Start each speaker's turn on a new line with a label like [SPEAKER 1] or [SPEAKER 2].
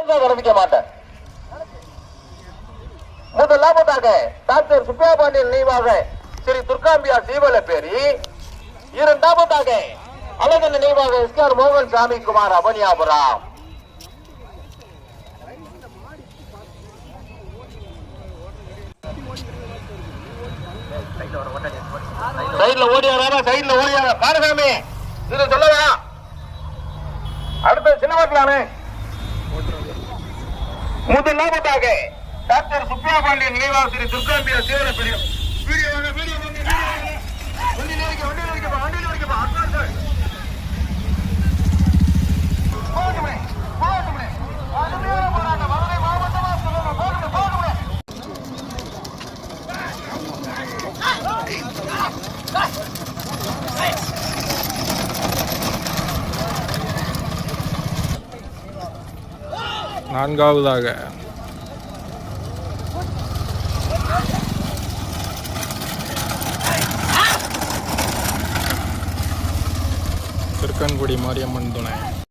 [SPEAKER 1] கவனிக்க மாட்டேன். முதலாவதாக டாக்டர் சுப்பையா பாண்டியன் நினைவாக ஸ்ரீ துர்காம்பியா சீவல பேரி. இரண்டாவதாக அழகன் நினைவாக எஸ்ஆர் மோகன் சாமி குமார் அவனியாபுரம். சைட்ல ஓடியாரா, சைட்ல ஓடியாரா காரசாமி இது சொல்லவா? அடுத்த சின்னவர்களானே முதலாவதாக டாக்டர் சுப்பையா பாண்டியன் நினைவாக ஸ்ரீ துர்காம்பியா சீவல பேரி. வீடியோ வீடியோ வண்டி நினைக்க
[SPEAKER 2] நான்காவதாக திருக்கன்குடி மாரியம்மன் துணை.